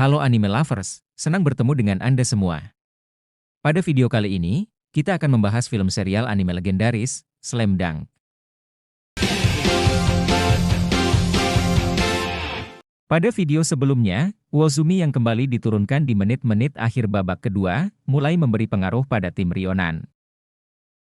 Halo anime lovers, senang bertemu dengan Anda semua. Pada video kali ini, kita akan membahas film serial anime legendaris, Slam Dunk. Pada video sebelumnya, Uozumi yang kembali diturunkan di menit-menit akhir babak kedua, mulai memberi pengaruh pada tim Rionan.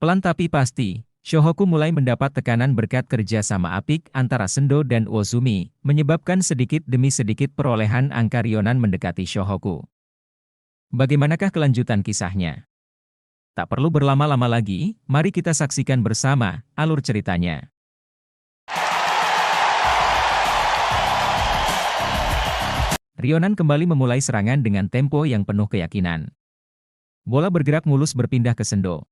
Pelan tapi pasti, Shohoku mulai mendapat tekanan berkat kerja sama apik antara Sendo dan Uozumi, menyebabkan sedikit demi sedikit perolehan angka Rionan mendekati Shohoku. Bagaimanakah kelanjutan kisahnya? Tak perlu berlama-lama lagi, mari kita saksikan bersama alur ceritanya. Rionan kembali memulai serangan dengan tempo yang penuh keyakinan. Bola bergerak mulus berpindah ke Sendo.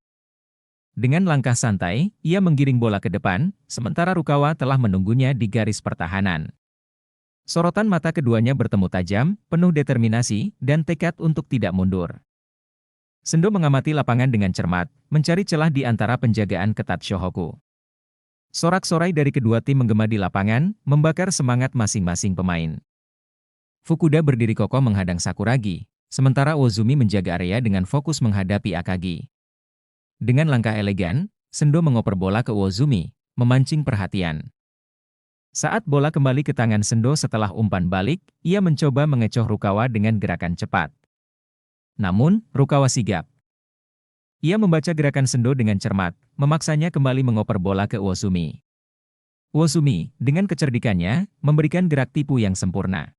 Dengan langkah santai, ia menggiring bola ke depan, sementara Rukawa telah menunggunya di garis pertahanan. Sorotan mata keduanya bertemu tajam, penuh determinasi, dan tekad untuk tidak mundur. Sendo mengamati lapangan dengan cermat, mencari celah di antara penjagaan ketat Shohoku. Sorak-sorai dari kedua tim menggema di lapangan, membakar semangat masing-masing pemain. Fukuda berdiri kokoh menghadang Sakuragi, sementara Uozumi menjaga area dengan fokus menghadapi Akagi. Dengan langkah elegan, Sendo mengoper bola ke Uozumi, memancing perhatian. Saat bola kembali ke tangan Sendo setelah umpan balik, ia mencoba mengecoh Rukawa dengan gerakan cepat. Namun, Rukawa sigap. Ia membaca gerakan Sendo dengan cermat, memaksanya kembali mengoper bola ke Uozumi. Uozumi, dengan kecerdikannya, memberikan gerak tipu yang sempurna.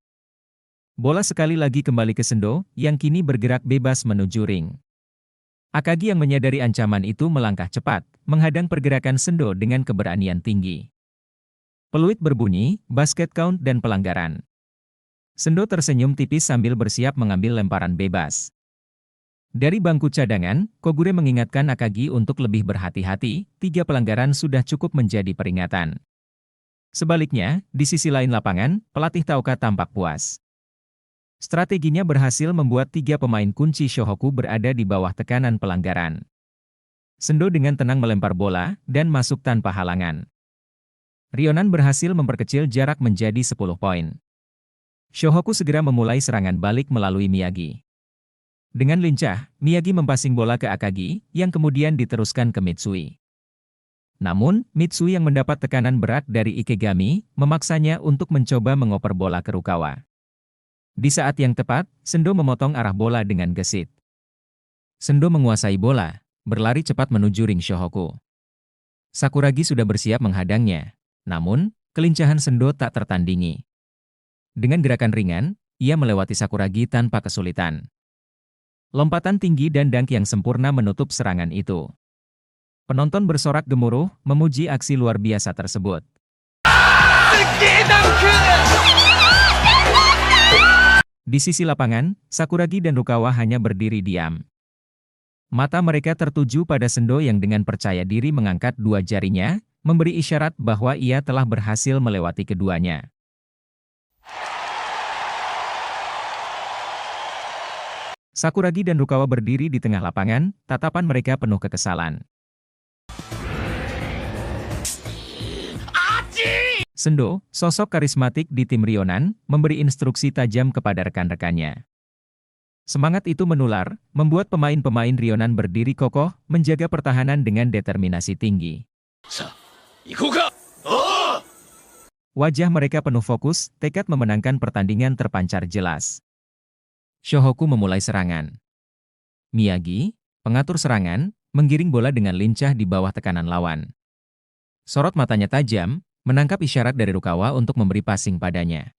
Bola sekali lagi kembali ke Sendo, yang kini bergerak bebas menuju ring. Akagi yang menyadari ancaman itu melangkah cepat, menghadang pergerakan Sendo dengan keberanian tinggi. Peluit berbunyi, basket count dan pelanggaran. Sendo tersenyum tipis sambil bersiap mengambil lemparan bebas. Dari bangku cadangan, Kogure mengingatkan Akagi untuk lebih berhati-hati, 3 pelanggaran sudah cukup menjadi peringatan. Sebaliknya, di sisi lain lapangan, pelatih Taoka tampak puas. Strateginya berhasil membuat 3 pemain kunci Shohoku berada di bawah tekanan pelanggaran. Sendo dengan tenang melempar bola, dan masuk tanpa halangan. Rionan berhasil memperkecil jarak menjadi 10 poin. Shohoku segera memulai serangan balik melalui Miyagi. Dengan lincah, Miyagi mempassing bola ke Akagi, yang kemudian diteruskan ke Mitsui. Namun, Mitsui yang mendapat tekanan berat dari Ikegami, memaksanya untuk mencoba mengoper bola ke Rukawa. Di saat yang tepat, Sendo memotong arah bola dengan gesit. Sendo menguasai bola, berlari cepat menuju ring Shohoku. Sakuragi sudah bersiap menghadangnya. Namun, kelincahan Sendo tak tertandingi. Dengan gerakan ringan, ia melewati Sakuragi tanpa kesulitan. Lompatan tinggi dan dunk yang sempurna menutup serangan itu. Penonton bersorak gemuruh, memuji aksi luar biasa tersebut. Di sisi lapangan, Sakuragi dan Rukawa hanya berdiri diam. Mata mereka tertuju pada Sendo yang dengan percaya diri mengangkat 2 jarinya, memberi isyarat bahwa ia telah berhasil melewati keduanya. Sakuragi dan Rukawa berdiri di tengah lapangan, tatapan mereka penuh kekesalan. Sendo, sosok karismatik di tim Rionan, memberi instruksi tajam kepada rekan-rekannya. Semangat itu menular, membuat pemain-pemain Rionan berdiri kokoh, menjaga pertahanan dengan determinasi tinggi. Wajah mereka penuh fokus, tekad memenangkan pertandingan terpancar jelas. Shohoku memulai serangan. Miyagi, pengatur serangan, menggiring bola dengan lincah di bawah tekanan lawan. Sorot matanya tajam, menangkap isyarat dari Rukawa untuk memberi passing padanya.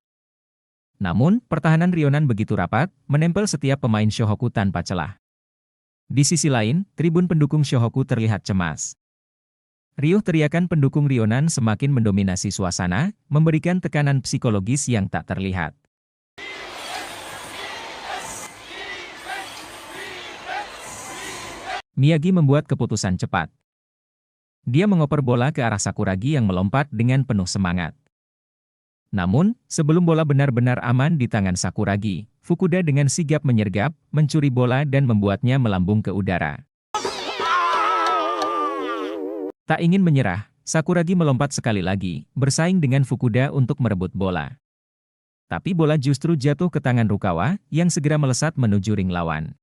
Namun, pertahanan Rionan begitu rapat, menempel setiap pemain Shohoku tanpa celah. Di sisi lain, tribun pendukung Shohoku terlihat cemas. Riuh teriakan pendukung Rionan semakin mendominasi suasana, memberikan tekanan psikologis yang tak terlihat. Miyagi membuat keputusan cepat. Dia mengoper bola ke arah Sakuragi yang melompat dengan penuh semangat. Namun, sebelum bola benar-benar aman di tangan Sakuragi, Fukuda dengan sigap menyergap, mencuri bola dan membuatnya melambung ke udara. Tak ingin menyerah, Sakuragi melompat sekali lagi, bersaing dengan Fukuda untuk merebut bola. Tapi bola justru jatuh ke tangan Rukawa yang segera melesat menuju ring lawan.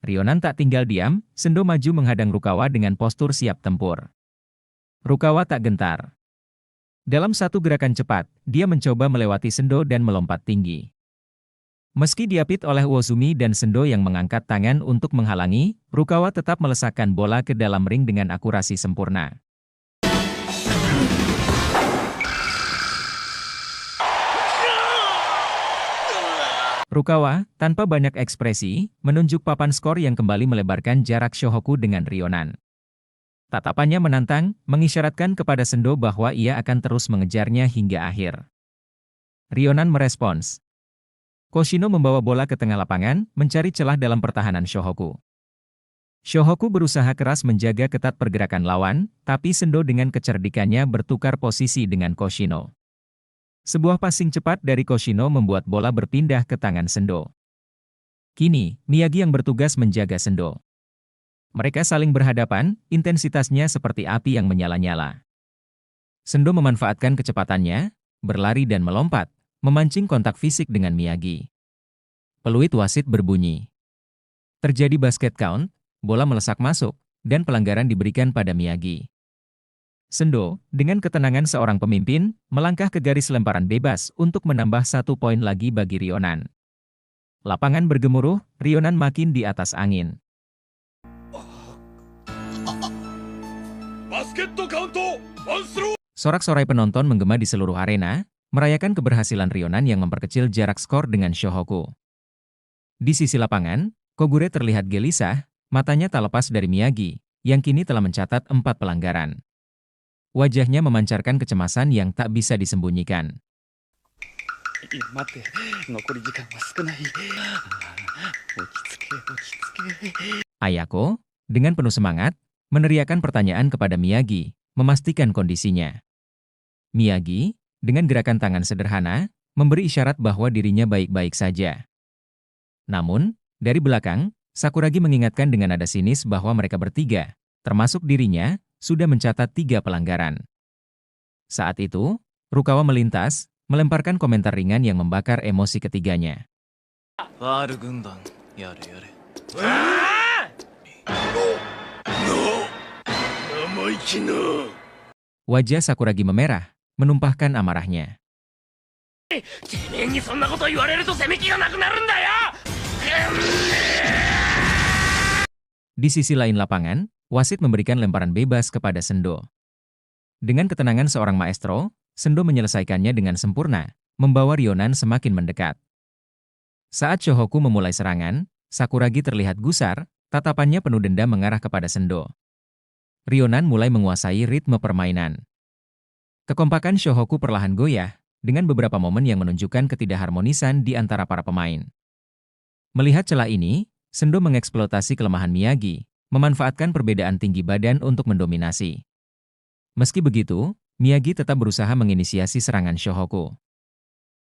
Ryonan tak tinggal diam, Sendo maju menghadang Rukawa dengan postur siap tempur. Rukawa tak gentar. Dalam satu gerakan cepat, dia mencoba melewati Sendo dan melompat tinggi. Meski diapit oleh Uozumi dan Sendo yang mengangkat tangan untuk menghalangi, Rukawa tetap melesakkan bola ke dalam ring dengan akurasi sempurna. Rukawa, tanpa banyak ekspresi, menunjuk papan skor yang kembali melebarkan jarak Shohoku dengan Ryonan. Tatapannya menantang, mengisyaratkan kepada Sendo bahwa ia akan terus mengejarnya hingga akhir. Ryonan merespons. Koshino membawa bola ke tengah lapangan, mencari celah dalam pertahanan Shohoku. Shohoku berusaha keras menjaga ketat pergerakan lawan, tapi Sendo dengan kecerdikannya bertukar posisi dengan Koshino. Sebuah passing cepat dari Koshino membuat bola berpindah ke tangan Sendo. Kini, Miyagi yang bertugas menjaga Sendo. Mereka saling berhadapan, intensitasnya seperti api yang menyala-nyala. Sendo memanfaatkan kecepatannya, berlari dan melompat, memancing kontak fisik dengan Miyagi. Peluit wasit berbunyi. Terjadi basket count, bola melesak masuk, dan pelanggaran diberikan pada Miyagi. Sendo, dengan ketenangan seorang pemimpin, melangkah ke garis lemparan bebas untuk menambah 1 poin lagi bagi Ryonan. Lapangan bergemuruh, Ryonan makin di atas angin. Sorak-sorai penonton menggema di seluruh arena, merayakan keberhasilan Ryonan yang memperkecil jarak skor dengan Shohoku. Di sisi lapangan, Kogure terlihat gelisah, matanya tak lepas dari Miyagi, yang kini telah mencatat 4 pelanggaran. Wajahnya memancarkan kecemasan yang tak bisa disembunyikan. Ayako, dengan penuh semangat, meneriakkan pertanyaan kepada Miyagi, memastikan kondisinya. Miyagi, dengan gerakan tangan sederhana, memberi isyarat bahwa dirinya baik-baik saja. Namun, dari belakang, Sakuragi mengingatkan dengan nada sinis bahwa mereka bertiga, termasuk dirinya, sudah mencatat 3 pelanggaran. Saat itu, Rukawa melintas, melemparkan komentar ringan yang membakar emosi ketiganya. Wajah Sakuragi memerah, menumpahkan amarahnya. Di sisi lain lapangan, wasit memberikan lemparan bebas kepada Sendo. Dengan ketenangan seorang maestro, Sendo menyelesaikannya dengan sempurna, membawa Ryonan semakin mendekat. Saat Shohoku memulai serangan, Sakuragi terlihat gusar, tatapannya penuh dendam mengarah kepada Sendo. Ryonan mulai menguasai ritme permainan. Kekompakan Shohoku perlahan goyah, dengan beberapa momen yang menunjukkan ketidakharmonisan di antara para pemain. Melihat celah ini, Sendo mengeksploitasi kelemahan Miyagi, memanfaatkan perbedaan tinggi badan untuk mendominasi. Meski begitu, Miyagi tetap berusaha menginisiasi serangan Shohoku.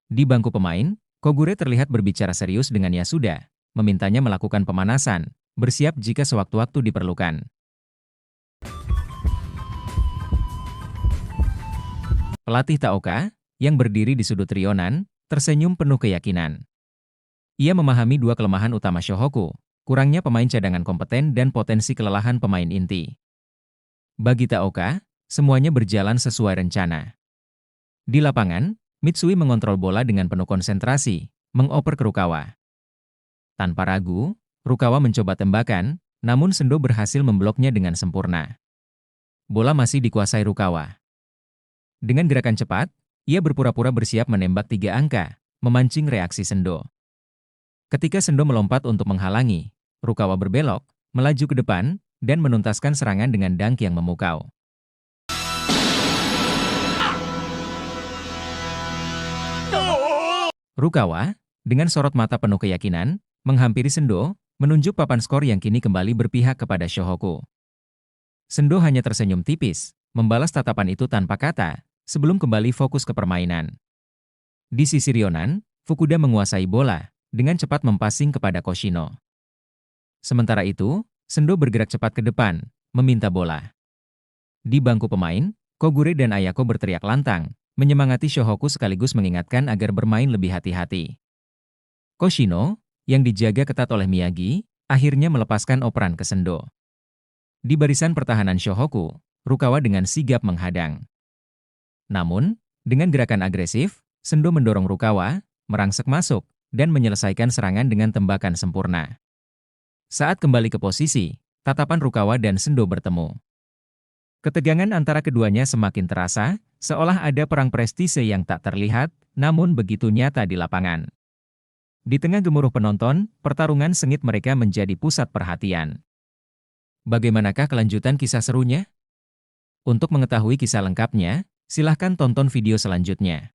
Di bangku pemain, Kogure terlihat berbicara serius dengan Yasuda, memintanya melakukan pemanasan, bersiap jika sewaktu-waktu diperlukan. Pelatih Taoka, yang berdiri di sudut Ryonan, tersenyum penuh keyakinan. Ia memahami 2 kelemahan utama Shohoku, kurangnya pemain cadangan kompeten dan potensi kelelahan pemain inti. Bagi Taoka, semuanya berjalan sesuai rencana. Di lapangan, Mitsui mengontrol bola dengan penuh konsentrasi, mengoper ke Rukawa. Tanpa ragu, Rukawa mencoba tembakan, namun Sendo berhasil membloknya dengan sempurna. Bola masih dikuasai Rukawa. Dengan gerakan cepat, ia berpura-pura bersiap menembak 3 angka, memancing reaksi Sendo. Ketika Sendo melompat untuk menghalangi, Rukawa berbelok, melaju ke depan, dan menuntaskan serangan dengan dunk yang memukau. Rukawa, dengan sorot mata penuh keyakinan, menghampiri Sendo, menunjuk papan skor yang kini kembali berpihak kepada Shohoku. Sendo hanya tersenyum tipis, membalas tatapan itu tanpa kata, sebelum kembali fokus ke permainan. Di sisi Ryonan, Fukuda menguasai bola, dengan cepat mempassing kepada Koshino. Sementara itu, Sendo bergerak cepat ke depan, meminta bola. Di bangku pemain, Kogure dan Ayako berteriak lantang, menyemangati Shohoku sekaligus mengingatkan agar bermain lebih hati-hati. Koshino, yang dijaga ketat oleh Miyagi, akhirnya melepaskan operan ke Sendo. Di barisan pertahanan Shohoku, Rukawa dengan sigap menghadang. Namun, dengan gerakan agresif, Sendo mendorong Rukawa, merangsek masuk, dan menyelesaikan serangan dengan tembakan sempurna. Saat kembali ke posisi, tatapan Rukawa dan Sendo bertemu. Ketegangan antara keduanya semakin terasa, seolah ada perang prestise yang tak terlihat, namun begitu nyata di lapangan. Di tengah gemuruh penonton, pertarungan sengit mereka menjadi pusat perhatian. Bagaimanakah kelanjutan kisah serunya? Untuk mengetahui kisah lengkapnya, silahkan tonton video selanjutnya.